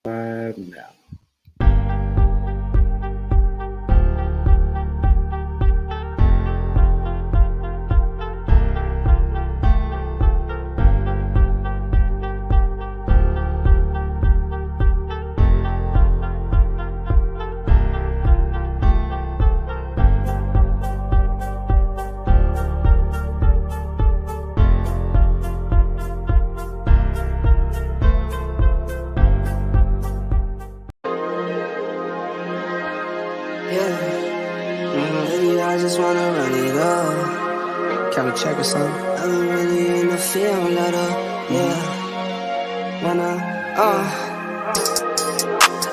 Now. I just wanna run it up. Can we check or something? I've been really in the field, let up,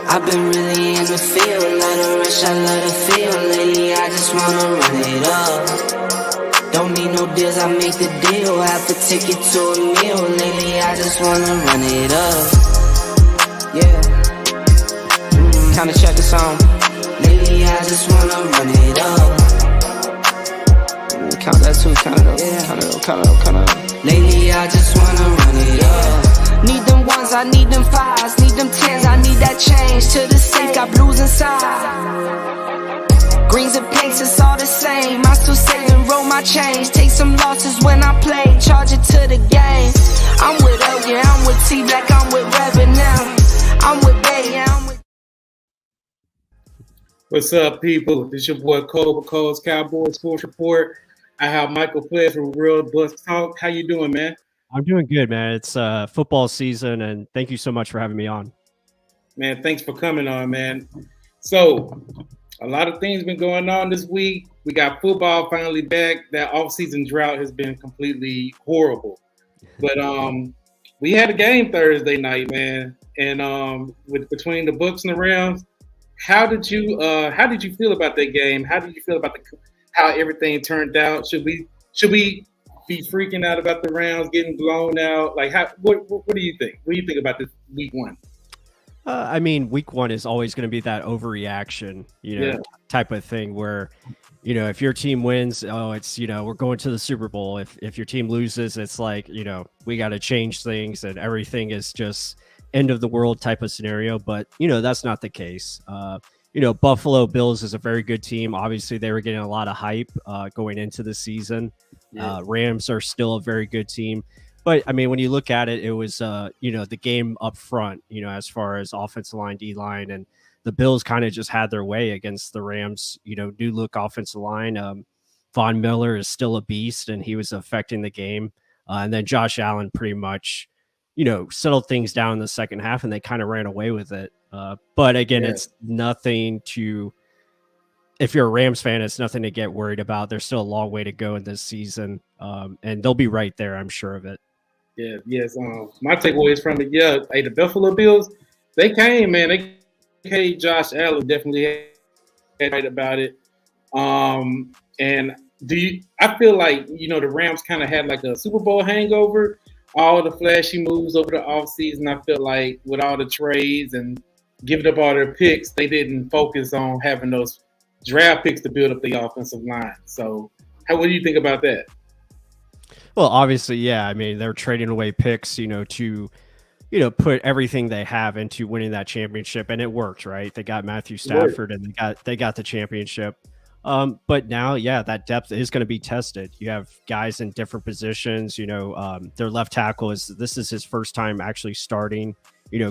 I've been really in the field, let her rush, I let her feel. Lately, I just wanna run it up. Don't need no deals, I make the deal. Half a ticket to a meal. Lately, I just wanna run it up. Can we check or something? Lately, I just wanna run it up. Count that too, count it up. Lately, I just wanna run it up. Need them ones, I need them fives, need them tens, I need that change. To the safe, got blues inside. Greens and pinks, it's all the same. I still save and roll my change. Take some losses when I play, charge it to the game. I'm with L, yeah, I'm with T-Black, I'm with Reverend now. I'm with Bay, yeah, I'm with... What's up, people? This your boy Cole with Cole's Cowboys Sports Report. I have Michael Pledge from Real Bucs Talk. How you doing, man? I'm doing good, man. It's football season, and thank you so much for having me on. Man, thanks for coming on, man. So, a lot of things been going on this week. We got football finally back. That off-season drought has been completely horrible. But we had a game Thursday night, man, and between the Bucs and the Rams. How did you feel about that game? How did you feel about how everything turned out? Should we be freaking out about the Rams getting blown out? Like, what do you think? What do you think about this week one? I mean, week one is always going to be that overreaction, type of thing where, if your team wins, it's, we're going to the Super Bowl. If your team loses, it's like, we got to change things and everything is just end of the world type of scenario. But, that's not the case. Buffalo Bills is a very good team. Obviously, they were getting a lot of hype going into the season. Yeah. Rams are still a very good team. But, I mean, when you look at it, it was, the game up front, as far as offensive line, D-line, and the Bills kind of just had their way against the Rams, new look offensive line. Von Miller is still a beast, and he was affecting the game. And then Josh Allen pretty much, settled things down in the second half, and they kind of ran away with it. But again, It's nothing to, if you're a Rams fan, it's nothing to get worried about. There's still a long way to go in this season. And they'll be right there. I'm sure of it. Yeah. Yes. My takeaways from it. Yeah. Hey, the Buffalo Bills, they came, man. They came. Josh Allen definitely had right about it. And I feel like, the Rams kind of had like a Super Bowl hangover. All the flashy moves over the offseason, I feel like with all the trades and giving up all their picks, they didn't focus on having those draft picks to build up the offensive line. So what do you think about that? Well, obviously, yeah. I mean, they're trading away picks, to, put everything they have into winning that championship, and it worked, right? They got Matthew Stafford and they got the championship. But now, that depth is going to be tested. You have guys in different positions. Their left tackle this is his first time actually starting,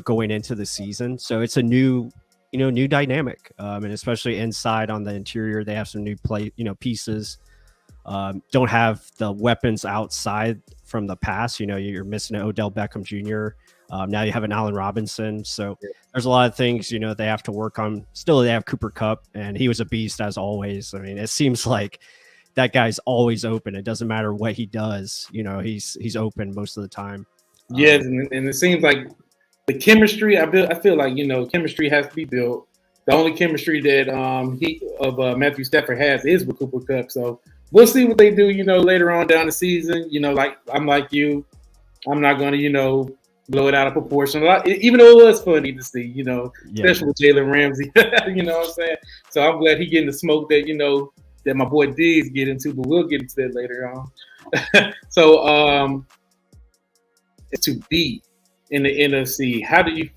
going into the season. So it's a new dynamic. And especially inside on the interior, they have some new pieces. Don't have the weapons outside from the past. You're missing an Odell Beckham Jr. Now you have an Allen Robinson. So there's a lot of things, they have to work on. Still, they have Cooper Kupp, and he was a beast as always. I mean, it seems like that guy's always open. It doesn't matter what he does. He's open most of the time. Yes, and it seems like the chemistry, I feel like, chemistry has to be built. The only chemistry that Matthew Stafford has is with Cooper Kupp. So we'll see what they do, later on down the season. Like I'm like you. I'm not going to, blow it out of proportion. Even though it was funny to see, especially with Jalen Ramsey. You know what I'm saying? So I'm glad he getting the smoke that, that my boy Diggs get into, but we'll get into that later on. So to be in the NFC, how do you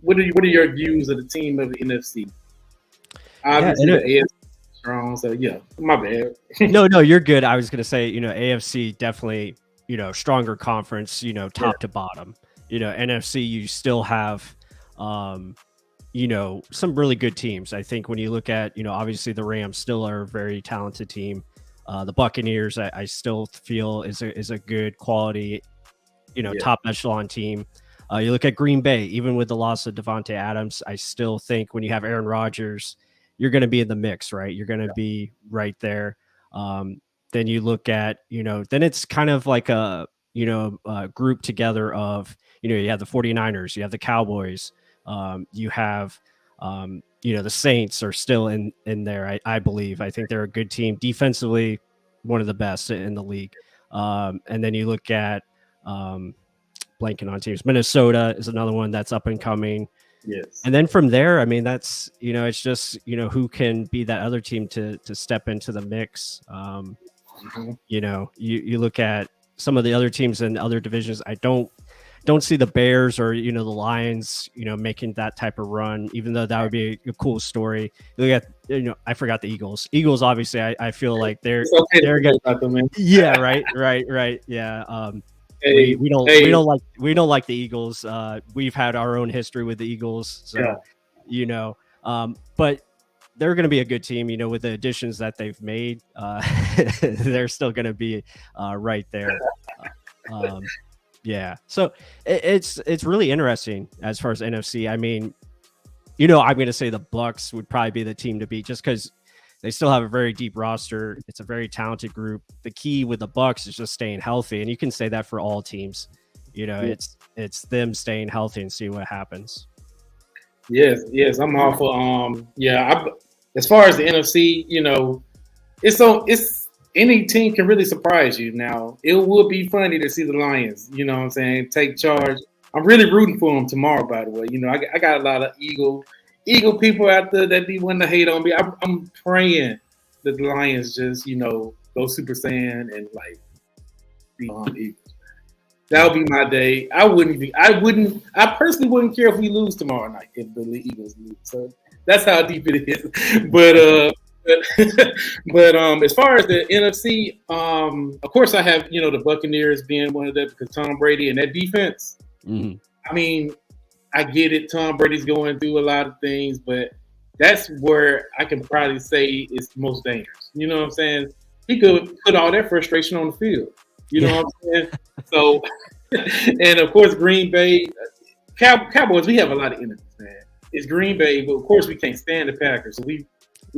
what are your views of the team of the NFC? Obviously, the AFC is strong. So yeah, my bad. No, you're good. I was gonna say, AFC definitely, stronger conference, top to bottom. NFC, you still have, some really good teams. I think when you look at, obviously the Rams still are a very talented team. The Buccaneers, I still feel is a good quality, top echelon team. You look at Green Bay, even with the loss of Devontae Adams, I still think when you have Aaron Rodgers, you're going to be in the mix, right? You're going to be right there. Then you look at, then it's kind of like a group together of, you have the 49ers, you have the Cowboys, you have, the Saints are still in there. I believe. I think they're a good team defensively, one of the best in the league. And then you look at, blanking on teams. Minnesota is another one that's up and coming. Yes. And then from there, I mean, that's, it's just, who can be that other team to step into the mix. You look at some of the other teams in other divisions. I don't see the Bears or, the Lions, making that type of run, even though that would be a cool story. You look at, I forgot the Eagles. Eagles, obviously, I feel like they're good. Yeah. Right. Yeah. We don't like the Eagles. We've had our own history with the Eagles, so but they're going to be a good team. With the additions that they've made, they're still going to be right there. Yeah, so it's really interesting as far as NFC. I mean, I'm going to say the Bucs would probably be the team to beat, just because they still have a very deep roster. It's a very talented group. The key with the Bucs is just staying healthy, and you can say that for all teams. It's them staying healthy and see what happens. Yes, I'm all for as far as the NFC, it's any team can really surprise you. Now, it would be funny to see the Lions, take charge. I'm really rooting for them tomorrow, by the way. I got a lot of Eagle people out there that be wanting to hate on me. I'm praying that the Lions just, go Super Saiyan and be on Eagles. That would be my day. I personally wouldn't care if we lose tomorrow night if the Eagles lose. So that's how deep it is. But as far as the NFC, of course I have, the Buccaneers being one of them because Tom Brady and that defense. Mm-hmm. I mean, I get it. Tom Brady's going through a lot of things, but that's where I can probably say it's most dangerous. You know what I'm saying? He could put all that frustration on the field. You know what I'm saying? So, and of course, Green Bay, Cowboys, we have a lot of enemies, man. It's Green Bay, but of course we can't stand the Packers. So we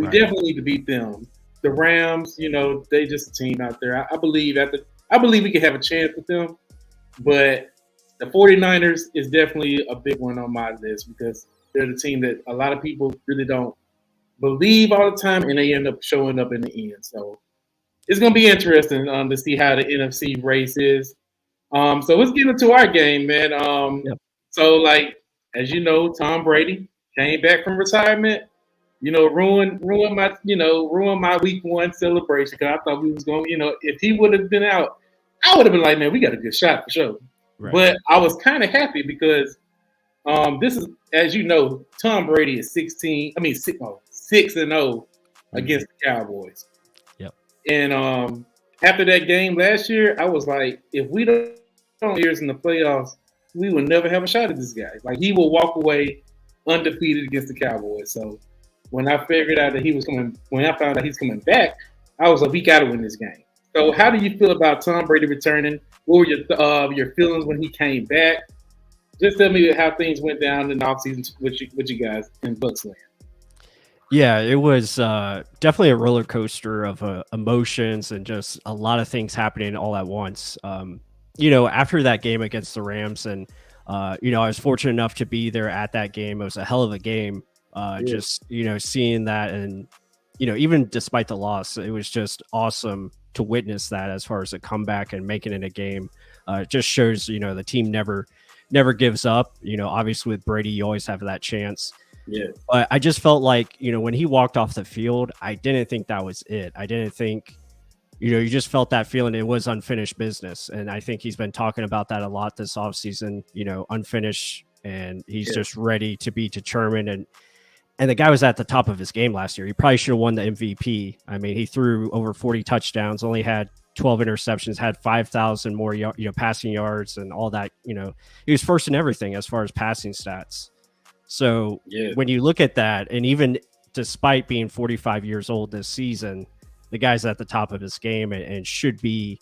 definitely need to beat them. The Rams, they just a team out there. I believe we can have a chance with them, but the 49ers is definitely a big one on my list because they're the team that a lot of people really don't believe all the time, and they end up showing up in the end. So it's going to be interesting to see how the NFC race is. So let's get into our game, man. So, as you know, Tom Brady came back from retirement. Ruined my week one celebration because I thought we was going. If he would have been out, I would have been like, man, we got a good shot for sure. Right. But I was kind of happy because this is, as you know, Tom Brady is 6-0 against the Cowboys. Yep. And after that game last year, I was like, if we don't years in the playoffs, we will never have a shot at this guy. He will walk away undefeated against the Cowboys. So when I figured out that when I found out he's coming back, I was like, we got to win this game. So how do you feel about Tom Brady returning? What were your feelings when he came back? Just tell me how things went down in the offseason with you guys in Bucs land. Yeah, it was definitely a roller coaster of emotions and just a lot of things happening all at once. After that game against the Rams, and I was fortunate enough to be there at that game. It was a hell of a game. Just seeing that, and even despite the loss, it was just awesome to witness that as far as a comeback and making it a game. It just shows the team never gives up. Obviously with Brady, you always have that chance. Yeah. But I just felt like, when he walked off the field, I didn't think that was it. I didn't think, you just felt that feeling it was unfinished business. And I think he's been talking about that a lot this offseason, unfinished and he's just ready to be determined. And the guy was at the top of his game last year. He probably should have won the MVP. I mean, he threw over 40 touchdowns, only had 12 interceptions, had 5,000 more passing yards and all that. He was first in everything as far as passing stats. So when you look at that, and even despite being 45 years old this season, the guy's at the top of his game and should be.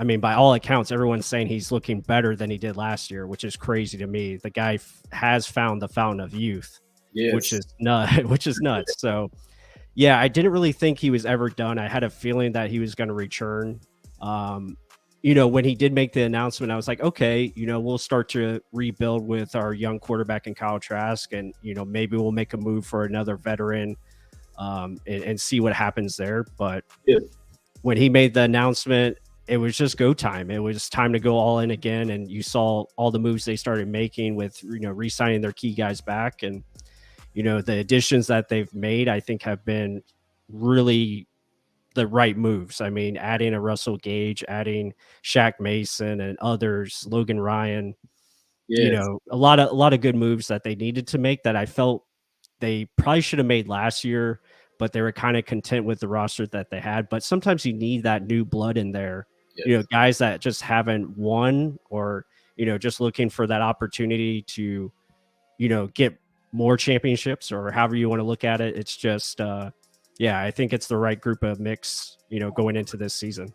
I mean, by all accounts, everyone's saying he's looking better than he did last year, which is crazy to me. The guy has found the fountain of youth. Yes. Which is nuts. So, I didn't really think he was ever done. I had a feeling that he was going to return. When he did make the announcement, I was like, okay, we'll start to rebuild with our young quarterback in Kyle Trask, and maybe we'll make a move for another veteran, and see what happens there. But when he made the announcement, it was just go time. It was time to go all in again, and you saw all the moves they started making with re-signing their key guys back. And the additions that they've made, I think, have been really the right moves. I mean, adding a Russell Gage, adding Shaq Mason and others, Logan Ryan, a lot of good moves that they needed to make that I felt they probably should have made last year, but they were kind of content with the roster that they had. But sometimes you need that new blood in there, guys that just haven't won, or, just looking for that opportunity to, get more championships, or however you want to look at it. It's just, I think it's the right group of mix, going into this season.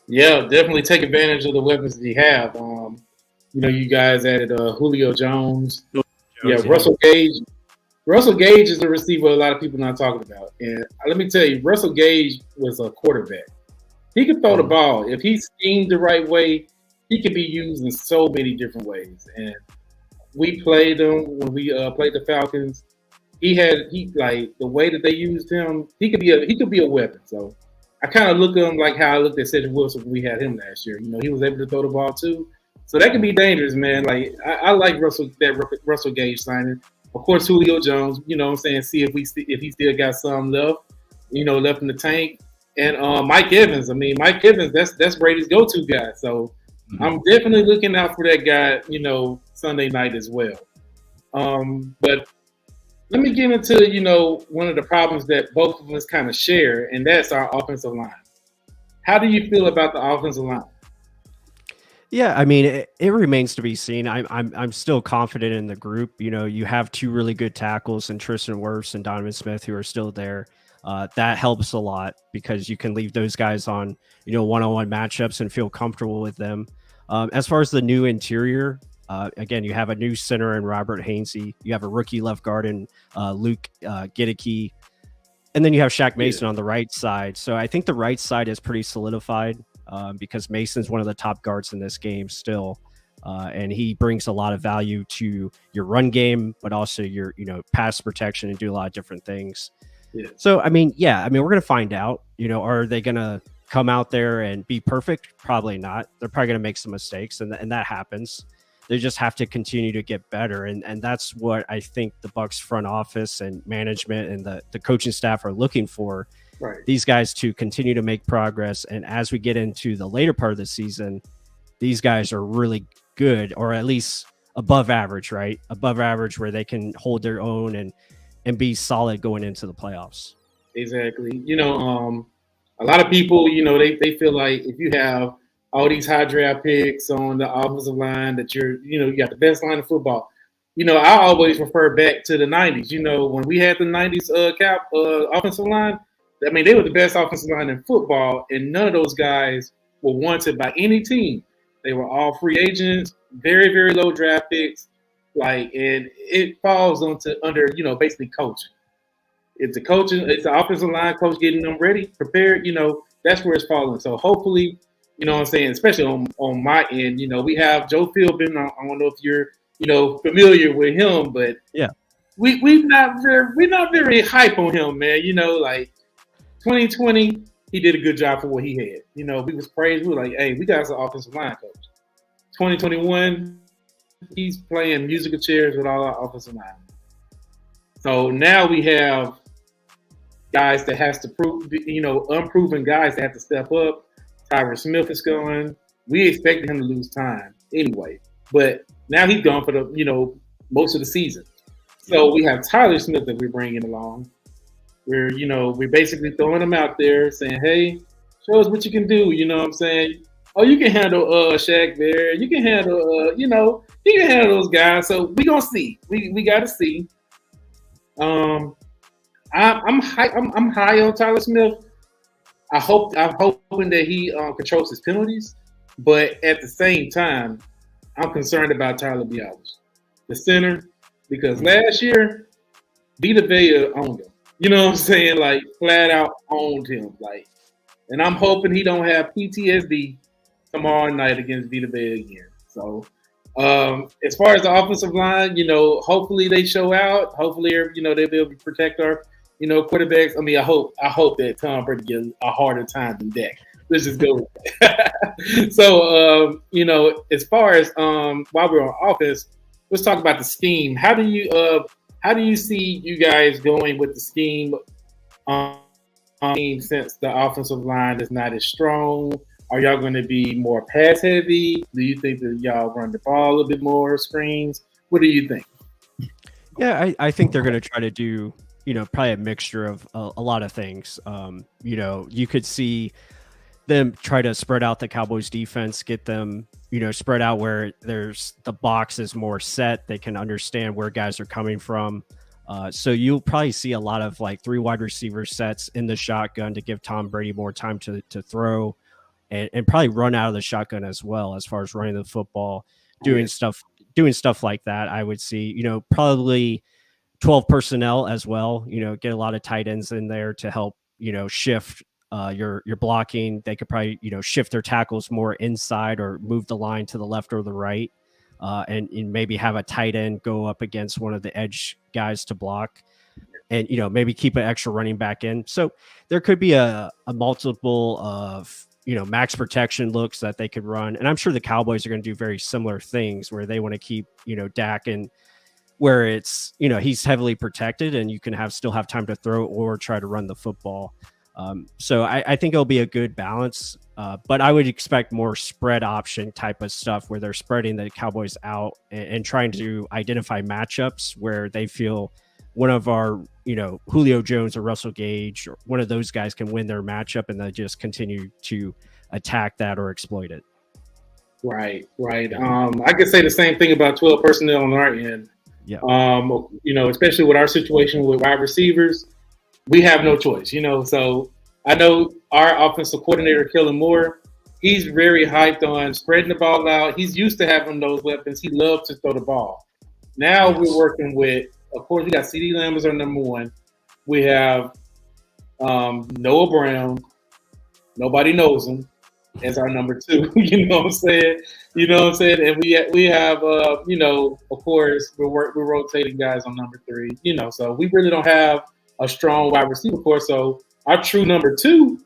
Yeah, definitely take advantage of the weapons that you have. You guys added Julio Jones. Russell Gage. Russell Gage is a receiver a lot of people not talking about. And let me tell you, Russell Gage was a quarterback. He could throw the ball. If he schemed the right way, he could be used in so many different ways. And we played him when we played the Falcons. He the way that they used him, he could be a weapon. So I kind of look at him like how I looked at Cedric Wilson when we had him last year. He was able to throw the ball too. So that can be dangerous, man. Like I like Russell Gage signing. Of course, Julio Jones, I'm saying, see if he still got some left, left in the tank. And Mike Evans. I mean, Mike Evans, that's Brady's go-to guy. So I'm definitely looking out for that guy, Sunday night as well. But let me get into, one of the problems that both of us kind of share, and that's our offensive line. How do you feel about the offensive line? Yeah, I mean, it remains to be seen. I'm still confident in the group. You have two really good tackles in Tristan Wirfs and Donovan Smith who are still there. That helps a lot because you can leave those guys on, one-on-one matchups and feel comfortable with them. As far as the new interior, again, you have a new center in Robert Hainsey. You have a rookie left guard in Luke Giddicky. And then you have Shaq Mason on the right side. So I think the right side is pretty solidified because Mason's one of the top guards in this game still. And he brings a lot of value to your run game, but also your, pass protection and do a lot of different things. Yeah. So, we're going to find out, are they going to come out there and be perfect? Probably not. They're probably going to make some mistakes, and that happens. They just have to continue to get better. And that's what I think the Bucs front office and management and the coaching staff are looking for. Right. These guys to continue to make progress. And as we get into the later part of the season, these guys are really good, or at least above average, right? Above average where they can hold their own and be solid going into the playoffs. Exactly. A lot of people, they feel like if you have all these high draft picks on the offensive line that you got the best line of football. I always refer back to the 90s. When we had the 90s offensive line, I mean, they were the best offensive line in football, and none of those guys were wanted by any team. They were all free agents, very, very low draft picks. And it falls under basically coaching. It's the offensive line coach getting them ready, prepared, that's where it's falling. So hopefully, what I'm saying, especially on my end, we have Joe Philbin. I don't know if you're, familiar with him, but yeah, we're not very hype on him, man. 2020, he did a good job for what he had. We was praised. We were like, hey, we got an offensive line coach. 2021, he's playing musical chairs with all our offensive line. So now we have guys that has to prove, unproven guys that have to step up. Tyron Smith is going. We expected him to lose time anyway. But Now he's gone for most of the season. So we have Tyler Smith that we're bringing along. We're basically throwing him out there saying, hey, show us what you can do. You know what I'm saying? Oh, you can handle Shaq Bear. You can handle you can handle those guys. So we gonna see. We gotta see. I'm high on Tyler Smith. I'm hoping that he controls his penalties, but at the same time, I'm concerned about Tyler Biadasz, the center, because last year Vita Vea owned him. You know what I'm saying? Like flat out owned him. Like, and I'm hoping he don't have PTSD tomorrow night against Vita Vea again. So, as far as the offensive line, hopefully they show out. Hopefully, they'll be able to protect our, quarterbacks. I mean, I hope that Tom Brady gets a harder time than Dak. Let's just go with that. So, as far as while we're on offense, let's talk about the scheme. How do you see you guys going with the scheme? Since the offensive line is not as strong, are y'all going to be more pass heavy? Do you think that y'all run the ball a little bit more, screens? What do you think? Yeah, I think they're going to try to do, probably a mixture of a lot of things. You could see them try to spread out the Cowboys defense, get them, spread out where there's the box is more set. They can understand where guys are coming from. So you'll probably see a lot of like 3 wide receiver sets in the shotgun to give Tom Brady more time to throw and probably run out of the shotgun as well, as far as running the football, doing stuff like that. I would see, probably 12 personnel as well, get a lot of tight ends in there to help, shift your blocking. They could probably, shift their tackles more inside or move the line to the left or the right. And maybe have a tight end go up against one of the edge guys to block, and maybe keep an extra running back in. So there could be a multiple of max protection looks that they could run, and I'm sure the Cowboys are going to do very similar things where they want to keep Dak in where it's he's heavily protected and you can still have time to throw or try to run the football. So I think it'll be a good balance, but I would expect more spread option type of stuff where they're spreading the Cowboys out and trying to identify matchups where they feel one of our, Julio Jones or Russell Gage or one of those guys can win their matchup, and they just continue to attack that or exploit it. Right. I could say the same thing about 12 personnel on our end. Yeah. Especially with our situation with wide receivers, we have no choice, So I know our offensive coordinator, Kellen Moore, he's very hyped on spreading the ball out. He's used to having those weapons. He loves to throw the ball. Now we're working with, of course, we got CeeDee Lamb as our number 1. We have Noah Brown. Nobody knows him as our number 2. You know what I'm saying? And we have of course we're rotating guys on number 3. So we really don't have a strong wide receiver core. So our true number 2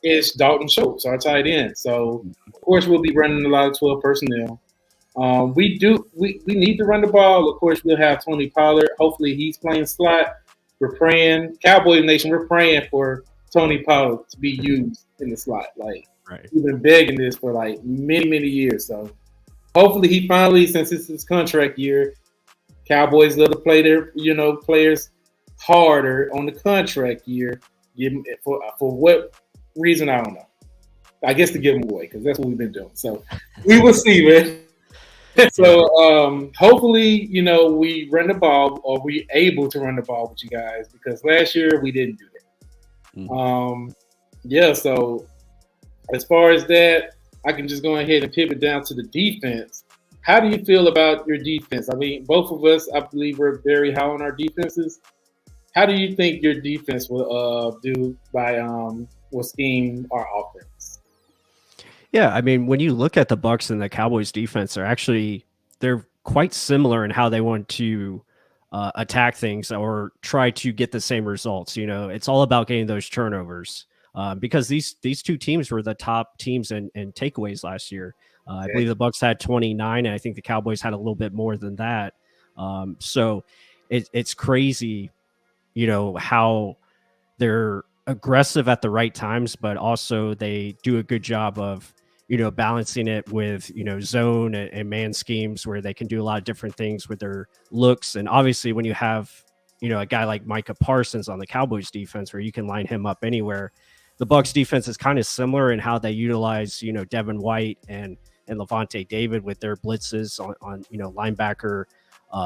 is Dalton Schultz, our tight end. So of course we'll be running a lot of 12 personnel. We need to run the ball. Of course we'll have Tony Pollard. Hopefully he's playing slot. We're praying, Cowboy Nation. We're praying for Tony Pollard to be used in the slot. Like we've been begging this for like many years. So hopefully he finally, since it's his contract year, Cowboys love to play their players harder on the contract year. Give him for what reason, I don't know. I guess to give him away, because that's what we've been doing. So we will see, man. So hopefully, we run the ball, or we able to run the ball with you guys, because last year we didn't do that. So as far as that, I can just go ahead and pivot down to the defense. How do you feel about your defense? I mean, both of us, I believe, we're very high on our defenses. How do you think your defense will do will scheme our offense? Yeah, I mean, when you look at the Bucs and the Cowboys defense, they're quite similar in how they want to attack things or try to get the same results. It's all about getting those turnovers because these 2 teams were the top teams in takeaways last year. I believe the Bucs had 29, and I think the Cowboys had a little bit more than that. So it's crazy, how they're aggressive at the right times, but also they do a good job of, balancing it with, zone and man schemes where they can do a lot of different things with their looks. And obviously when you have, a guy like Micah Parsons on the Cowboys defense where you can line him up anywhere, the Bucs defense is kind of similar in how they utilize, Devin White and Levante David with their blitzes on linebacker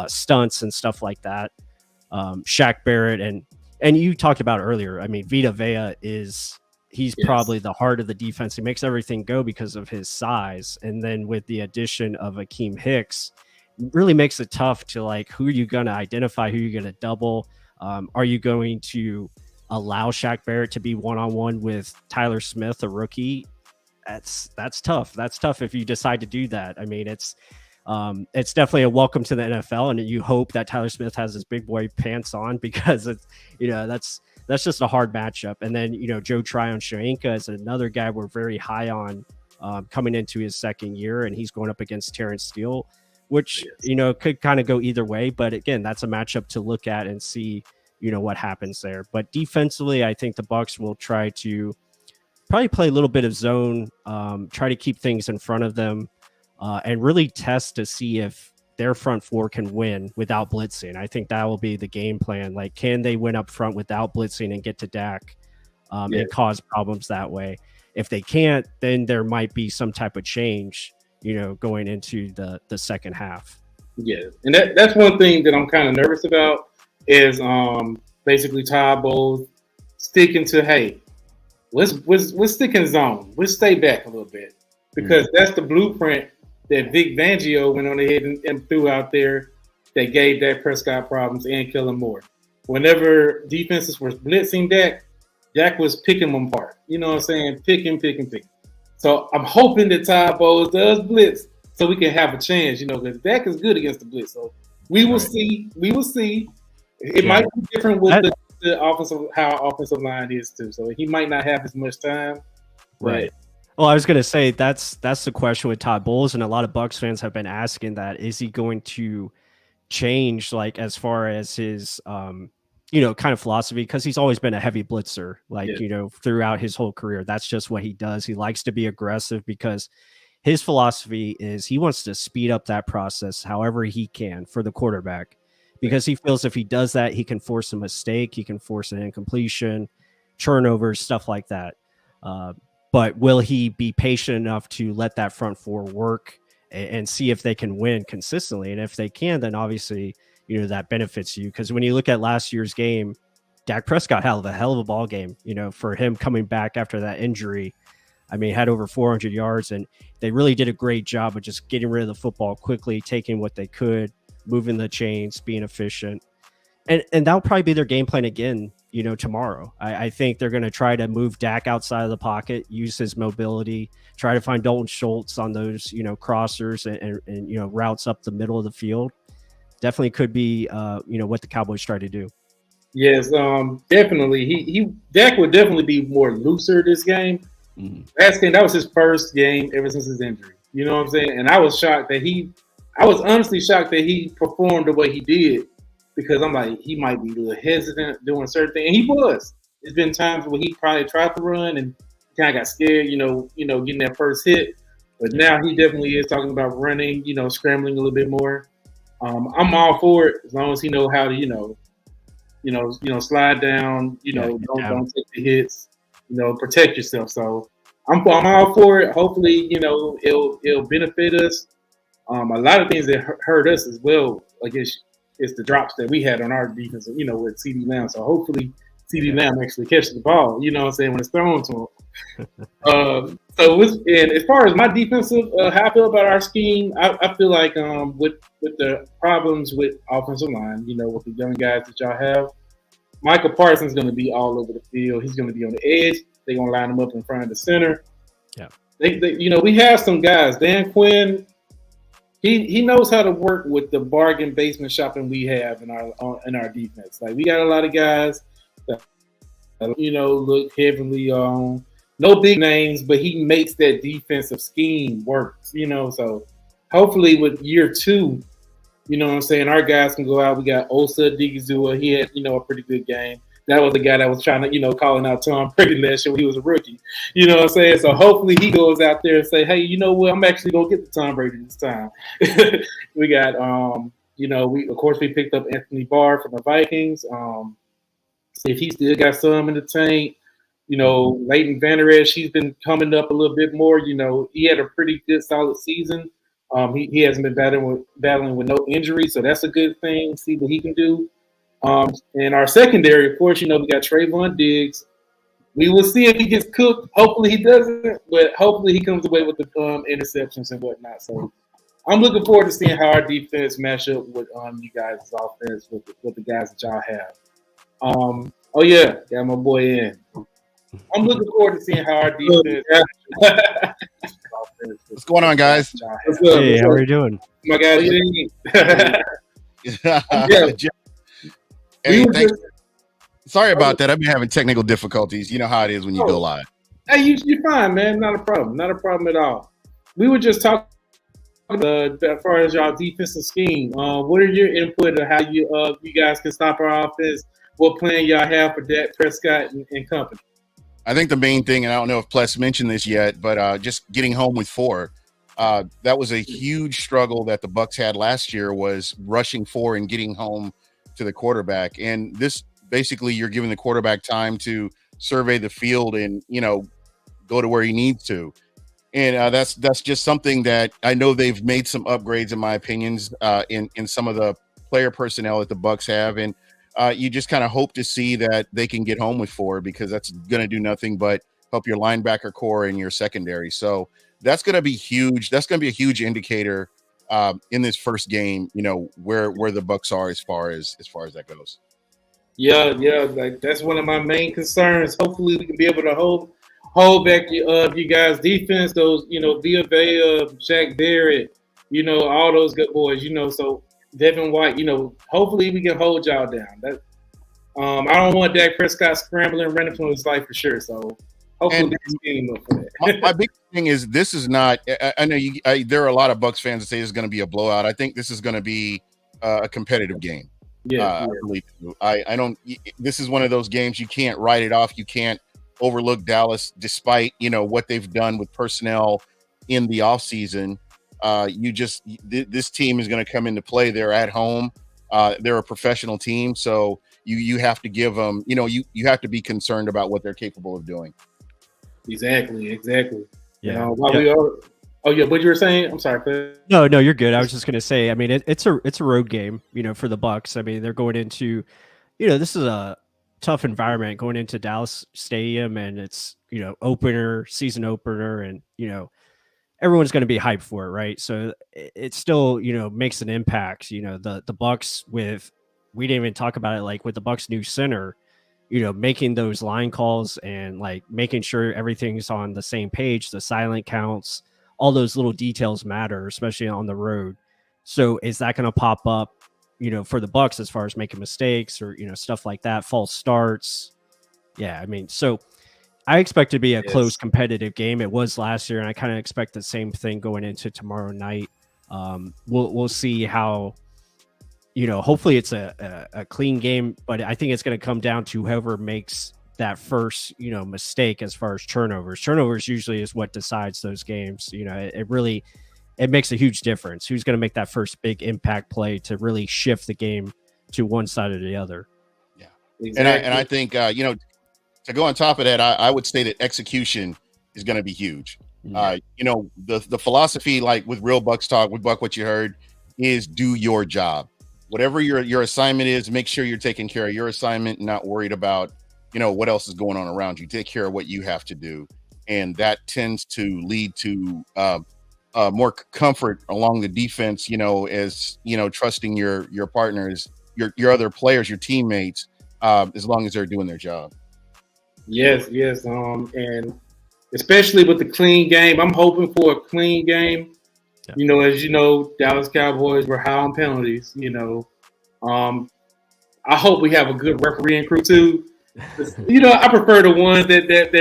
stunts and stuff like that. Shaq Barrett and you talked about earlier. I mean, Vita Vea he's probably the heart of the defense. He makes everything go because of his size. And then with the addition of Akeem Hicks, really makes it tough to who are you going to identify, who you're going to double. Are you going to allow Shaq Barrett to be one-on-one with Tyler Smith, a rookie? That's tough. That's tough if you decide to do that. I mean, it's definitely a welcome to the NFL, and you hope that Tyler Smith has his big boy pants on because it's, that's just a hard matchup. And then, Joe Tryon-Shoyinka is another guy we're very high on coming into his second year, and he's going up against Terrence Steele, which, could kind of go either way. But again, that's a matchup to look at and see, what happens there. But defensively, I think the Bucs will try to probably play a little bit of zone, try to keep things in front of them, and really test to see if their front four can win without blitzing. I think that will be the game plan. Can they win up front without blitzing and get to Dak and cause problems that way? If they can't, then there might be some type of change, going into the second half. Yeah, and that's one thing that I'm kind of nervous about is basically Todd Bowles sticking to, hey, let's stick in zone. Let's stay back a little bit because that's the blueprint that Vic Fangio went on ahead and threw out there that gave Dak Prescott problems and Kellen Moore. Whenever defenses were blitzing Dak was picking them apart. You know what I'm saying? Picking. So I'm hoping that Todd Bowles does blitz so we can have a chance, because Dak is good against the blitz. So we will see. We will see. It might be different with the offensive line is too. So he might not have as much time. Right. Well, I was going to say that's the question with Todd Bowles, and a lot of Bucs fans have been asking that. Is he going to change, as far as his, kind of philosophy? Because he's always been a heavy blitzer, throughout his whole career. That's just what he does. He likes to be aggressive because his philosophy is he wants to speed up that process however he can for the quarterback. Because he feels if he does that, he can force a mistake, he can force an incompletion, turnovers, stuff like that. But will he be patient enough to let that front four work and see if they can win consistently? And if they can, then obviously, that benefits you. Because when you look at last year's game, Dak Prescott had a hell of a ball game, for him coming back after that injury. I mean, had over 400 yards, and they really did a great job of just getting rid of the football quickly, taking what they could, moving the chains, being efficient. And that'll probably be their game plan again, tomorrow. I think they're going to try to move Dak outside of the pocket, use his mobility, try to find Dalton Schultz on those, crossers and routes up the middle of the field. Definitely could be, what the Cowboys try to do. Yes, definitely. Dak would definitely be more looser this game. Last game, that was his first game ever since his injury. You know what I'm saying? And I was honestly shocked that he performed the way he did. Because I'm like, he might be a little hesitant doing certain things. And he was. There's been times where he probably tried to run and kind of got scared, getting that first hit. But now he definitely is talking about running, scrambling a little bit more. I'm all for it as long as he know how to, slide down, don't take the hits, protect yourself. So I'm all for it. Hopefully, it'll benefit us. A lot of things that hurt us as well, I guess. It's the drops that we had on our defense, with CeeDee Lamb. So hopefully CeeDee Lamb actually catches the ball, when it's thrown to him. And as far as my defensive, how I feel about our scheme, I feel like with the problems with offensive line, with the young guys that y'all have, Michael Parsons is going to be all over the field. He's going to be on the edge. They're going to line him up in front of the center. Yeah. We have some guys. Dan Quinn, He knows how to work with the bargain basement shopping we have in our defense. We got a lot of guys that look heavily on no big names, but he makes that defensive scheme work. So hopefully with year 2, our guys can go out. We got Osa Digizua. He had a pretty good game. That was the guy that was trying to, calling out Tom Brady last year when he was a rookie. You know what I'm saying? So hopefully he goes out there and say, hey, you know what? I'm actually going to get the Tom Brady this time. We got, we picked up Anthony Barr from the Vikings. See if he still got some in the tank. Leighton Vander Esch, he's been coming up a little bit more. He had a pretty good, solid season. He hasn't been battling with no injury, so that's a good thing. See what he can do. And our secondary, of course, we got Trayvon Diggs. We will see if he gets cooked. Hopefully he doesn't, but hopefully he comes away with the interceptions and whatnot. So I'm looking forward to seeing how our defense match up with you guys' offense with the guys that y'all have. Got my boy in. I'm looking forward to seeing how our defense. What's going on, guys? What's up? Hey, how are you doing? My guy, Gene. Hey, thanks. Sorry about that. I've been having technical difficulties. You know how it is when you go live. Hey, you're fine, man. Not a problem. Not a problem at all. We were just talking as far as y'all defensive scheme. What are your input on how you guys can stop our offense? What plan y'all have for Dak Prescott and company? I think the main thing, and I don't know if Pless mentioned this yet, but just getting home with 4. That was a huge struggle that the Bucs had last year, was rushing 4 and getting home to the quarterback. And this basically, you're giving the quarterback time to survey the field and go to where he needs to. And that's just something that I know they've made some upgrades, in my opinions, in some of the player personnel that the Bucs have. And you just kind of hope to see that they can get home with 4, because that's going to do nothing but help your linebacker core and your secondary. So that's going to be huge. That's going to be a huge indicator in this first game, where the Bucs are as far as that goes. Yeah, like that's one of my main concerns. Hopefully, we can be able to hold back you guys' defense. Those, Via Vea, Shaq Barrett, all those good boys. So Devin White, hopefully we can hold y'all down. That I don't want Dak Prescott scrambling, running for his life for sure. So hopefully we can game up for that. my big thing is, this is not. I know there are a lot of Bucs fans that say it's going to be a blowout. I think this is going to be a competitive game. I really do. I don't. This is one of those games you can't write it off. You can't overlook Dallas, despite what they've done with personnel in the offseason. This team is going to come into play. They're at home. They're a professional team, so you have to give them. You have to be concerned about what they're capable of doing. Exactly. Yeah. What you were saying? I'm sorry, Chris. No, you're good. I was just gonna say. I mean, it's a road game, for the Bucs. I mean, they're going into, this is a tough environment going into Dallas Stadium, and it's season opener, and everyone's going to be hyped for it, right? So it still makes an impact. The Bucs we didn't even talk about it, like with the Bucs new center, making those line calls and like making sure everything's on the same page, the silent counts. All those little details matter, especially on the road. So is that going to pop up, for the Bucs as far as making mistakes or, stuff like that, false starts? Yeah, I mean, so I expect it to be a close competitive game. It was last year, and I kind of expect the same thing going into tomorrow night. We'll see how, hopefully it's a clean game, but I think it's going to come down to whoever makes that first, mistake as far as turnovers. Turnovers usually is what decides those games. It makes a huge difference. Who's going to make that first big impact play to really shift the game to one side or the other? Yeah, exactly. and I think to go on top of that, I would say that execution is going to be huge. Yeah. The philosophy, like with Real Bucs Talk, with Buck, what you heard is do your job. Whatever your assignment is, make sure you're taking care of your assignment and not worried about what else is going on around you. Take care of what you have to do. And that tends to lead to more comfort along the defense, as, trusting your partners, your other players, your teammates, as long as they're doing their job. Yes. And especially with the clean game, I'm hoping for a clean game. Yeah. As Dallas Cowboys were high on penalties, I hope we have a good refereeing crew too. I prefer the ones that that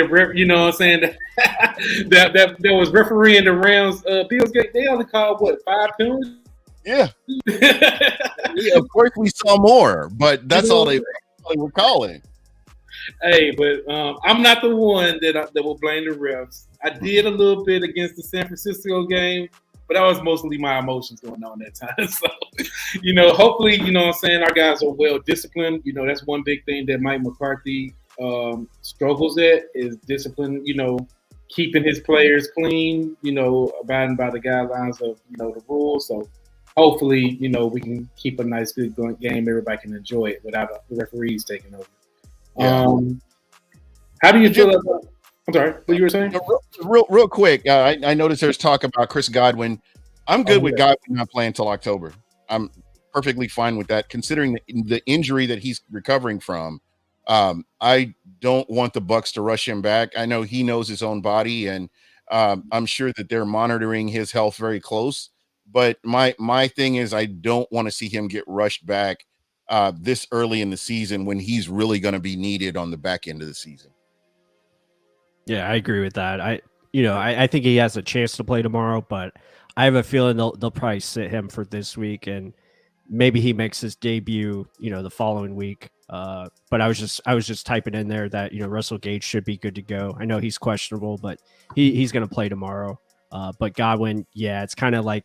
was refereeing the Rams Bills game. They only called 5 penalties? Yeah. Yeah, of course we saw more, but that's all they were calling. Hey, but I'm not the one that will blame the refs. I did a little bit against the San Francisco game, but that was mostly my emotions going on that time. So, hopefully, what I'm saying, our guys are well disciplined. That's one big thing that Mike McCarthy struggles at is discipline. Keeping his players clean. Abiding by the guidelines of the rules. So hopefully, we can keep a nice, good game. Everybody can enjoy it without the referees taking over. Yeah. How do you feel about? I'm sorry, what you were saying? Real quick. I noticed there's talk about Chris Godwin. I'm good with Godwin not playing until October. I'm perfectly fine with that, considering the injury that he's recovering from. I don't want the Bucs to rush him back. I know he knows his own body, and I'm sure that they're monitoring his health very close. But my thing is, I don't want to see him get rushed back this early in the season when he's really going to be needed on the back end of the season. Yeah, I agree with that. I think he has a chance to play tomorrow, but I have a feeling they'll probably sit him for this week, and maybe he makes his debut, the following week. But I was just typing in there that Russell Gage should be good to go. I know he's questionable, but he's going to play tomorrow. But Godwin, yeah, it's kind of like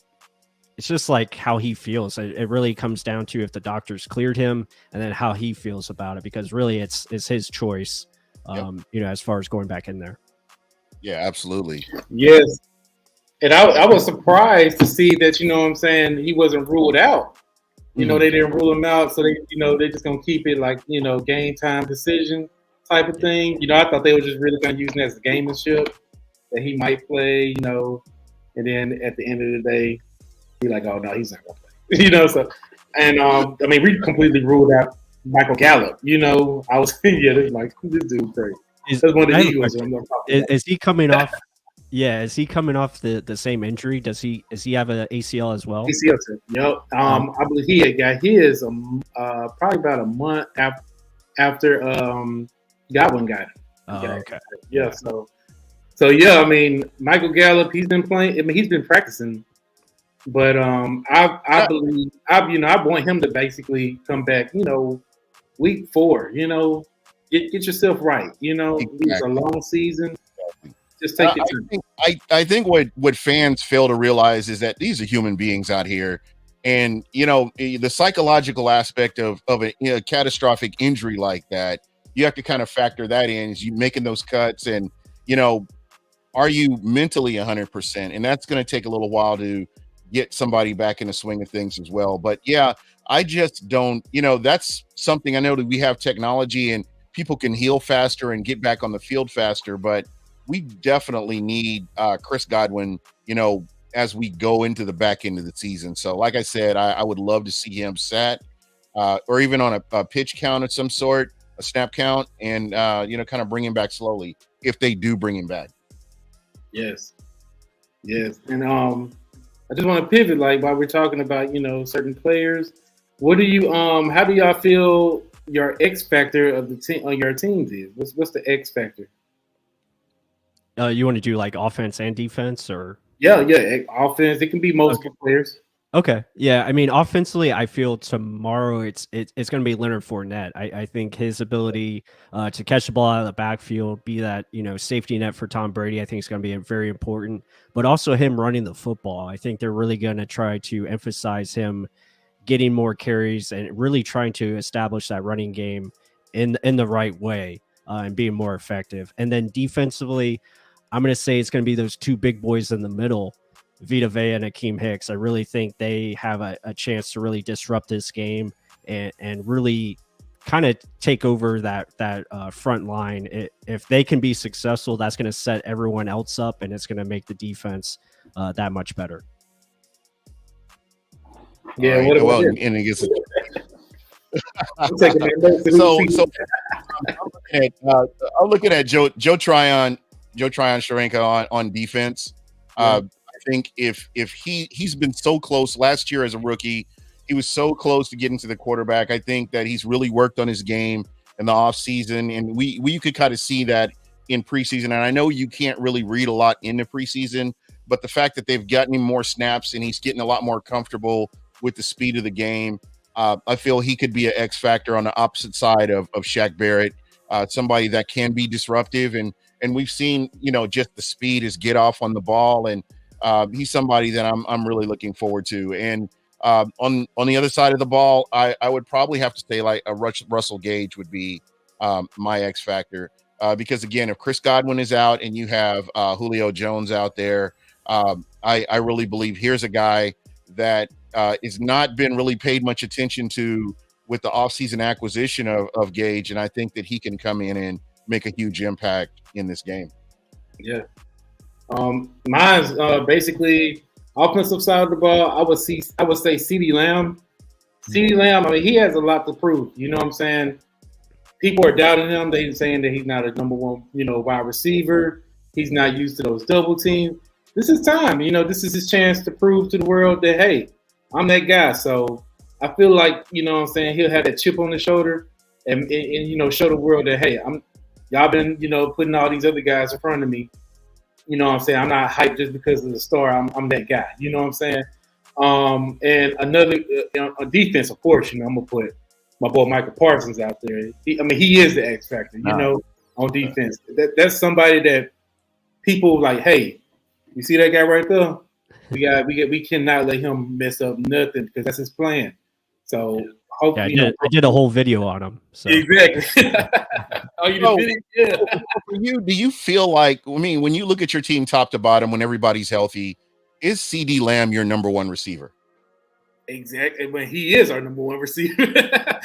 it's just like how he feels. It really comes down to if the doctors cleared him, and then how he feels about it, because really it's his choice. As far as going back in there. Yeah, absolutely. Yes. And I was surprised to see that, he wasn't ruled out. They didn't rule him out. So they're just going to keep it like, game time decision type of thing. I thought they were just really going to use it as a gamemanship that he might play, and then at the end of the day, be like, oh no, he's not going to play, so, and we completely ruled out Michael Gallup. I was thinking, like, this dude crazy. That's one of the Eagles. Is he coming off? Yeah, is he coming off the same injury? Does he have an ACL as well? ACL too. Yep. I believe he had got his probably about a month after Godwin got it. Okay. Yeah. So yeah. Michael Gallup, he's been playing. He's been practicing. But I believe I want him to basically come back. Week 4. Get yourself right. Exactly. It's a long season. Just take your time. I think what fans fail to realize is that these are human beings out here, and the psychological aspect of a catastrophic injury like that, you have to kind of factor that in as you making those cuts, and are you mentally 100%? And that's going to take a little while to get somebody back in the swing of things as well. But yeah, I just don't, that's something I know that we have technology and people can heal faster and get back on the field faster, but we definitely need Chris Godwin, as we go into the back end of the season. So like I said, I would love to see him sat or even on a pitch count of some sort, a snap count, and, kind of bring him back slowly if they do bring him back. Yes. And I just want to pivot, like, while we're talking about, certain players. What do you, how do y'all feel your X factor of the team on your teams is? What's the X factor? You want to do like offense and defense, or? Yeah, offense. It can be multiple players. Okay, yeah. Offensively, I feel tomorrow it's going to be Leonard Fournette. I think his ability to catch the ball out of the backfield, be that safety net for Tom Brady, I think is going to be very important. But also him running the football. I think they're really going to try to emphasize him getting more carries and really trying to establish that running game in the right way and being more effective. And then defensively, I'm going to say it's going to be those two big boys in the middle, Vita Vea and Akeem Hicks. I really think they have a chance to really disrupt this game and really kind of take over that front line. If they can be successful, that's going to set everyone else up, and it's going to make the defense that much better. Yeah, right. And it gets so I'm looking at Joe Tryon Sharenka on defense. I think if he's been so close last year as a rookie, he was so close to getting to the quarterback. I think that he's really worked on his game in the offseason, and we could kind of see that in preseason. And I know you can't really read a lot in the preseason, but the fact that they've gotten him more snaps and he's getting a lot more comfortable with the speed of the game, I feel he could be an X factor on the opposite side of Shaq Barrett. somebody that can be disruptive, and we've seen, just the speed, his get off on the ball, and he's somebody that I'm really looking forward to. And on the other side of the ball, I would probably have to say like a Russell Gage would be my X factor, because again, if Chris Godwin is out and you have Julio Jones out there, I really believe here's a guy that is not been really paid much attention to with the offseason acquisition of Gage, and I think that he can come in and make a huge impact in this game. Yeah. Mine's basically offensive side of the ball. I would say CeeDee Lamb. CeeDee Lamb, I mean, he has a lot to prove. You know what I'm saying? People are doubting him. They're saying that he's not a number one, wide receiver. He's not used to those double teams. This is time. This is his chance to prove to the world that, hey, I'm that guy. So I feel like, he'll have that chip on the shoulder and show the world that, hey, y'all been, putting all these other guys in front of me. I'm not hyped just because of the star. I'm that guy. You know what I'm saying? And another defense, of course, I'm going to put my boy Michael Parsons out there. He is the X factor, on defense. That's somebody that people like, hey, you see that guy right there? We cannot let him mess up nothing because that's his plan. So I did a whole video on him. So. Exactly. Oh, you did? Yeah. For you, do you feel like, when you look at your team top to bottom, when everybody's healthy, is CeeDee Lamb your number one receiver? Exactly. When he is our number one receiver.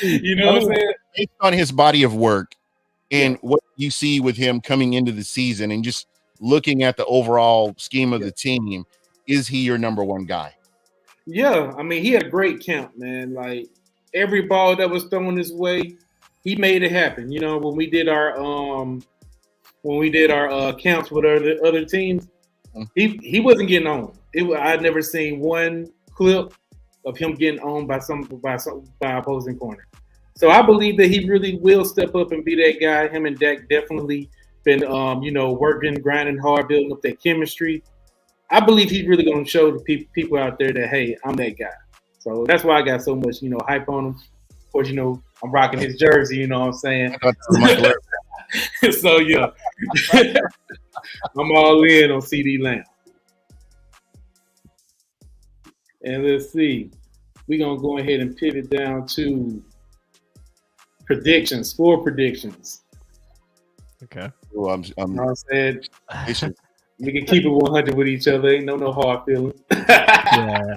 You know what I'm saying? Based on his body of work and what you see with him coming into the season and just looking at the overall scheme of the team, is he your number one guy? Yeah. I he had a great camp, man. Like every ball that was thrown his way, he made it happen. When we did our camps with other teams, he wasn't getting on. I'd never seen one clip of him getting owned by opposing corner. So I believe that he really will step up and be that guy. Him and Dak definitely been working, grinding hard, building up that chemistry. I believe he's really going to show the people out there that, hey, I'm that guy. So that's why I got so much hype on him. Of course, I'm rocking his jersey. You know what I'm saying? So yeah, I'm all in on CeeDee Lamb. And let's see. We're going to go ahead and pivot down to score predictions. Okay. Well, I'm saying? We can keep it 100 with each other. Ain't no hard feelings. Yeah.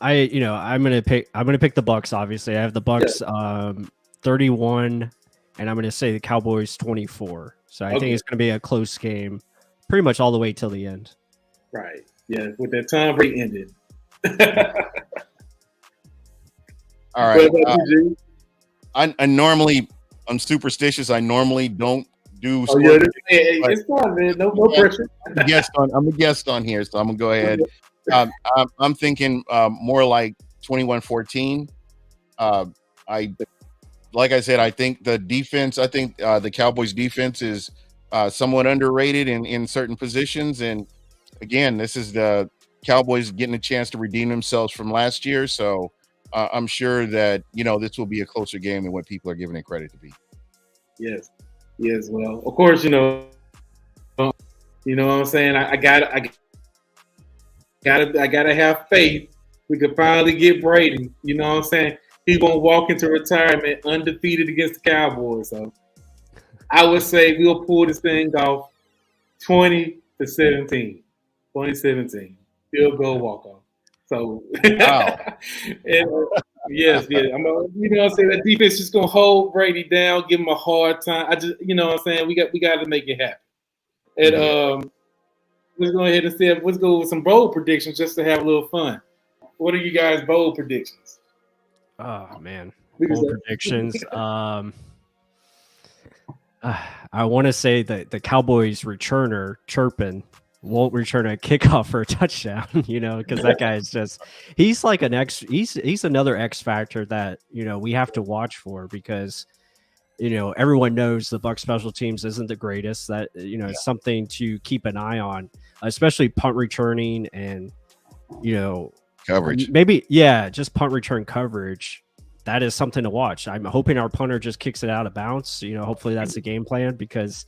I'm gonna pick the Bucs, obviously. I have the Bucs 31, and I'm gonna say the Cowboys 24. So I think it's gonna be a close game pretty much all the way till the end. Right. Yeah, with that Tom Brady ended. All right. I'm superstitious. I normally don't do. It's fun, man. No pressure. I'm a guest on here, so I'm gonna go ahead. I'm thinking more like 21-14. Like I said, I think the defense. I think the Cowboys' defense is somewhat underrated in certain positions. And again, this is the Cowboys getting a chance to redeem themselves from last year. So I'm sure that this will be a closer game than what people are giving it credit to be. Yes. Well, of course, what I'm saying. I gotta have faith. We could finally get Brady. You know what I'm saying? He's gonna walk into retirement undefeated against the Cowboys. So I would say we'll pull this thing off 20-17. 2017. Field goal walk off. So wow. Yes. I'm that defense just gonna hold Brady down, give him a hard time. I just what I'm saying, we got to make it happen. And let's go ahead and let's go with some bold predictions just to have a little fun. What are you guys' bold predictions? Oh man, bold predictions. I want to say that the Cowboys returner Chirpin won't return a kickoff for a touchdown, because that guy is he's like he's another X factor that, we have to watch for, because, everyone knows the Bucs special teams isn't the greatest. That, it's something to keep an eye on, especially punt returning and, coverage. Maybe, just punt return coverage. that is something to watch. I'm hoping our punter just kicks it out of bounds. Hopefully that's the game plan, because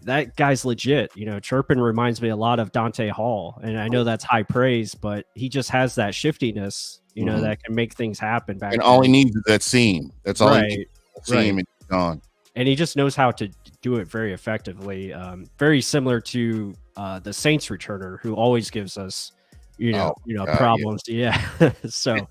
that guy's legit. Chirpin reminds me a lot of Dante Hall, and I know that's high praise, but he just has that shiftiness, that can make things happen back and there. all he needs is that seam. That's all Right, he needs. Seam and he's gone. And he just knows how to do it very effectively. Very similar to the Saints returner, who always gives us, problems. Yeah. So,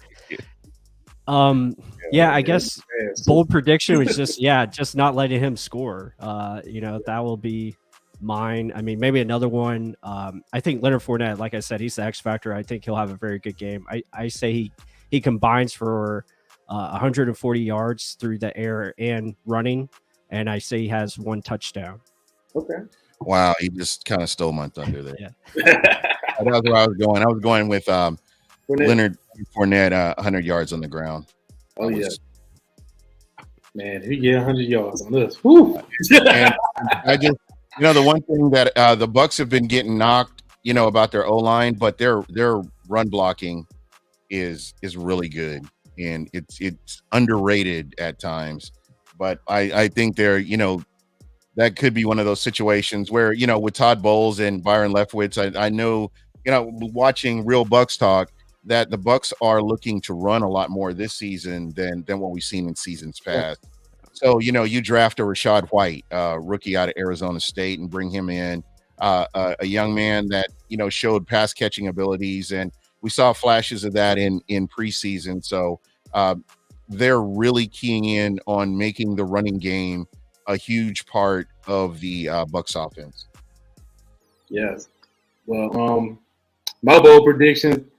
I guess bold prediction was just not letting him score. That will be mine. I mean, maybe another one. I think Leonard Fournette, like I said, he's the X factor. I think he'll have a very good game. I say he combines for 140 yards through the air and running, and I say he has 1 touchdown. Okay. Wow, he just kind of stole my thunder there. Yeah. That was where I was going. I was going with Leonard Fournette, 100 yards on the ground. Oh, yeah. Man, he get 100 yards on this. Woo. And I just, the one thing that the Bucs have been getting knocked, about their O-line, but their run blocking is really good, and it's underrated at times. But I think they're, that could be one of those situations where, with Todd Bowles and Byron Leftwich, I know, watching Real Bucs Talk, that the Bucs are looking to run a lot more this season than what we've seen in seasons past. So, you draft a Rashad White, rookie out of Arizona State, and bring him in, a young man that, showed pass catching abilities, and we saw flashes of that in preseason. So they're really keying in on making the running game a huge part of the Bucs offense. Yes. Well, my bold prediction,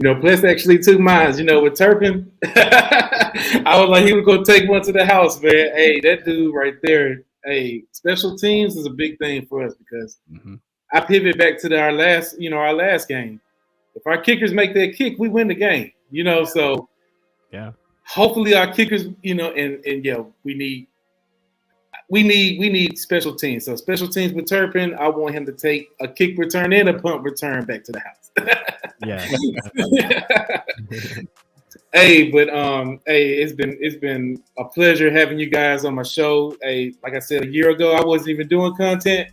plus actually 2 minds, with Turpin. I was like, he was going to take one to the house, man. Hey, that dude right there. Hey, special teams is a big thing for us, because I pivot back to our last game. If our kickers make that kick, we win the game, so yeah. Hopefully our kickers, we need special teams. So special teams with Turpin, I want him to take a kick return and a punt return back to the house. Yeah. Hey, but it's been a pleasure having you guys on my show. Hey, like I said, a year ago I wasn't even doing content,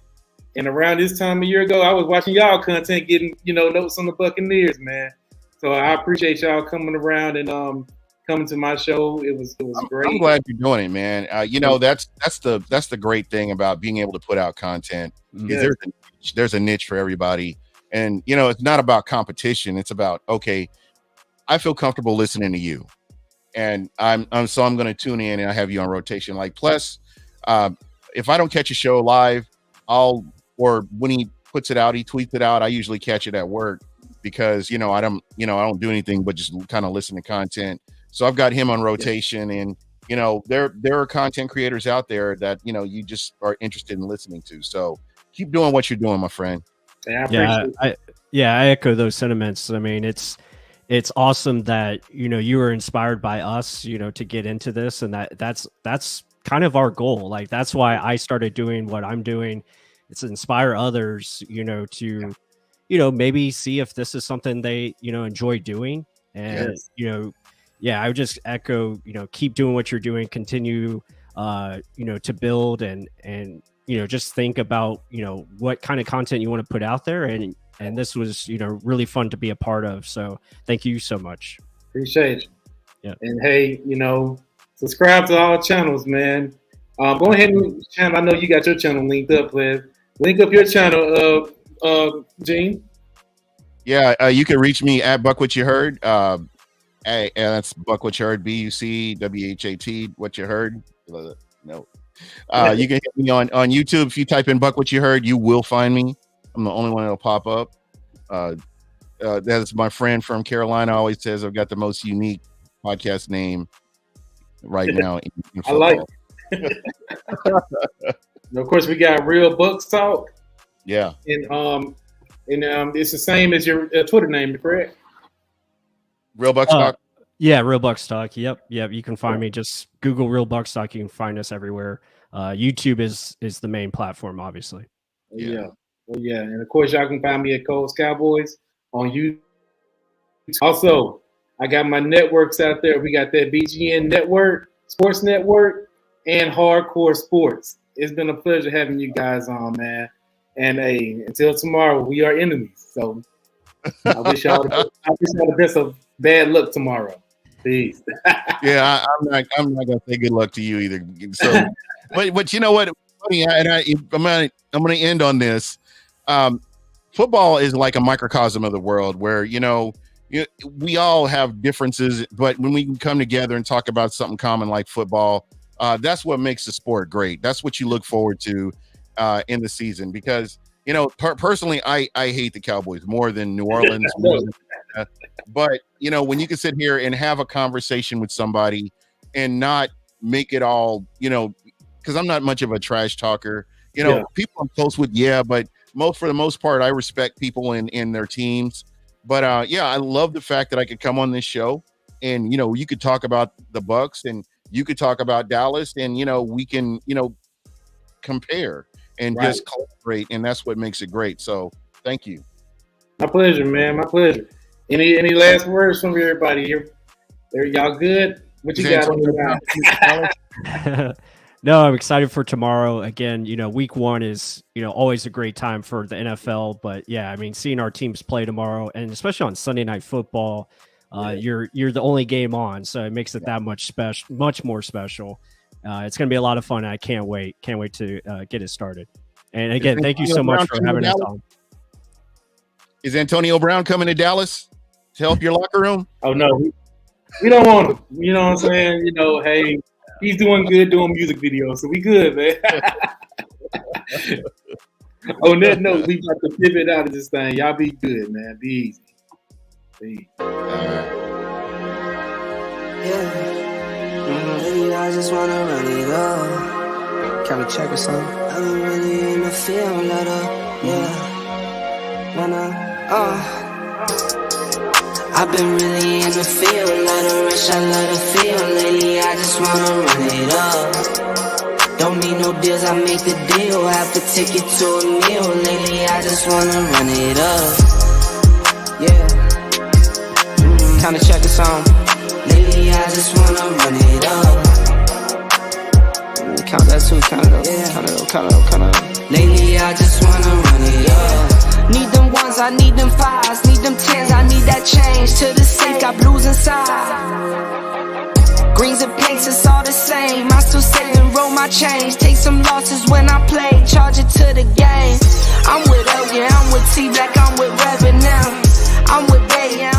and around this time a year ago I was watching y'all content, getting notes on the Buccaneers, man. So I appreciate y'all coming around and coming to my show. It was great. I'm glad you're doing it, man. That's the great thing about being able to put out content. Yeah. There's a niche for everybody, and it's not about competition. It's about, okay, I feel comfortable listening to you, and I'm going to tune in and I have you on rotation. Like, plus, if I don't catch a show live, or when he puts it out, he tweets it out, I usually catch it at work, because I don't do anything but just kind of listen to content. So I've got him on rotation, and there are content creators out there that you just are interested in listening to. So keep doing what you're doing, my friend. I echo those sentiments. I mean, it's awesome that you were inspired by us, to get into this, and that's kind of our goal. Like, that's why I started doing what I'm doing. It's to inspire others, to maybe see if this is something they enjoy doing. And I would just echo, keep doing what you're doing, continue to build, and just think about what kind of content you want to put out there, and this was really fun to be a part of. So thank you so much. Appreciate you. Yeah. And hey, subscribe to all channels, man. Go ahead and channel. I know you got your channel linked up, Liz. Link up your channel, Gene. Yeah, you can reach me at Buck What You Heard. That's Buck What You Heard, BUCWHAT, What You Heard. No. You can hit me on YouTube. If you type in Buck What You Heard, you will find me. I'm the only one that'll pop up. That's my friend from Carolina always says I've got the most unique podcast name right now in I like it. And of course, we got Real Bucs Talk. Yeah. And it's the same as your Twitter name, correct? Real Bucs Talk. Yeah, Real Bucs Talk. Yep. You can find me. Just Google Real Bucs Talk. You can find us everywhere. YouTube is the main platform, obviously. Yeah. Well, yeah. And of course, y'all can find me at Cole's Cowboys on YouTube. Also, I got my networks out there. We got that BGN network, Sports Network, and Hardcore Sports. It's been a pleasure having you guys on, man. And hey, until tomorrow, we are enemies. So I wish y'all the best of bad luck tomorrow. Peace. Yeah, I'm not gonna say good luck to you either. So, but you know what? I'm gonna end on this. Football is like a microcosm of the world, where we all have differences, but when we can come together and talk about something common like football, that's what makes the sport great. That's what you look forward to in the season. Because personally, I hate the Cowboys more than New Orleans. But when you can sit here and have a conversation with somebody and not make it all, because I'm not much of a trash talker. People I'm close with, but for the most part, I respect people in their teams. But I love the fact that I could come on this show and you could talk about the Bucs and you could talk about Dallas, and we can compare and just collaborate, and that's what makes it great. So thank you. My pleasure, man. My pleasure. Any last words from everybody here? Y'all good? What you got on the ground? No, I'm excited for tomorrow. Again, week one is, always a great time for the NFL. But yeah, I mean, seeing our teams play tomorrow, and especially on Sunday Night Football, you're the only game on, so it makes it that much more special. It's going to be a lot of fun. And I can't wait. Can't wait to get it started. And again, thank you so much for having us on. Is Antonio Brown coming to Dallas to help your locker room? Oh no, we don't want him. You know what I'm saying? Hey. He's doing good doing music videos, so we good, man. On that note, we got to pivot out of this thing. Y'all be good, man. Be easy. Yeah. I just want to run it up. Kind of check or something. I've been really in the field, I've been really in the field, let her rush, I let her feel. Lately, I just wanna run it up. Don't need no deals, I make the deal. Have to take it to a meal. Lately, I just wanna run it up. Yeah. Kind of check or something. Lately, I just wanna run it up. Count that too, count it up. Count it up. Lately, I just wanna run it up. Need them ones, I need them fives, need them tens, I need that change to the safe, got blues inside. Greens and pinks, it's all the same. I still save and roll my change. Take some losses when I play, charge it to the game. I'm with L, yeah, I'm with T Black, I'm with Revenue. I'm with Bay, yeah,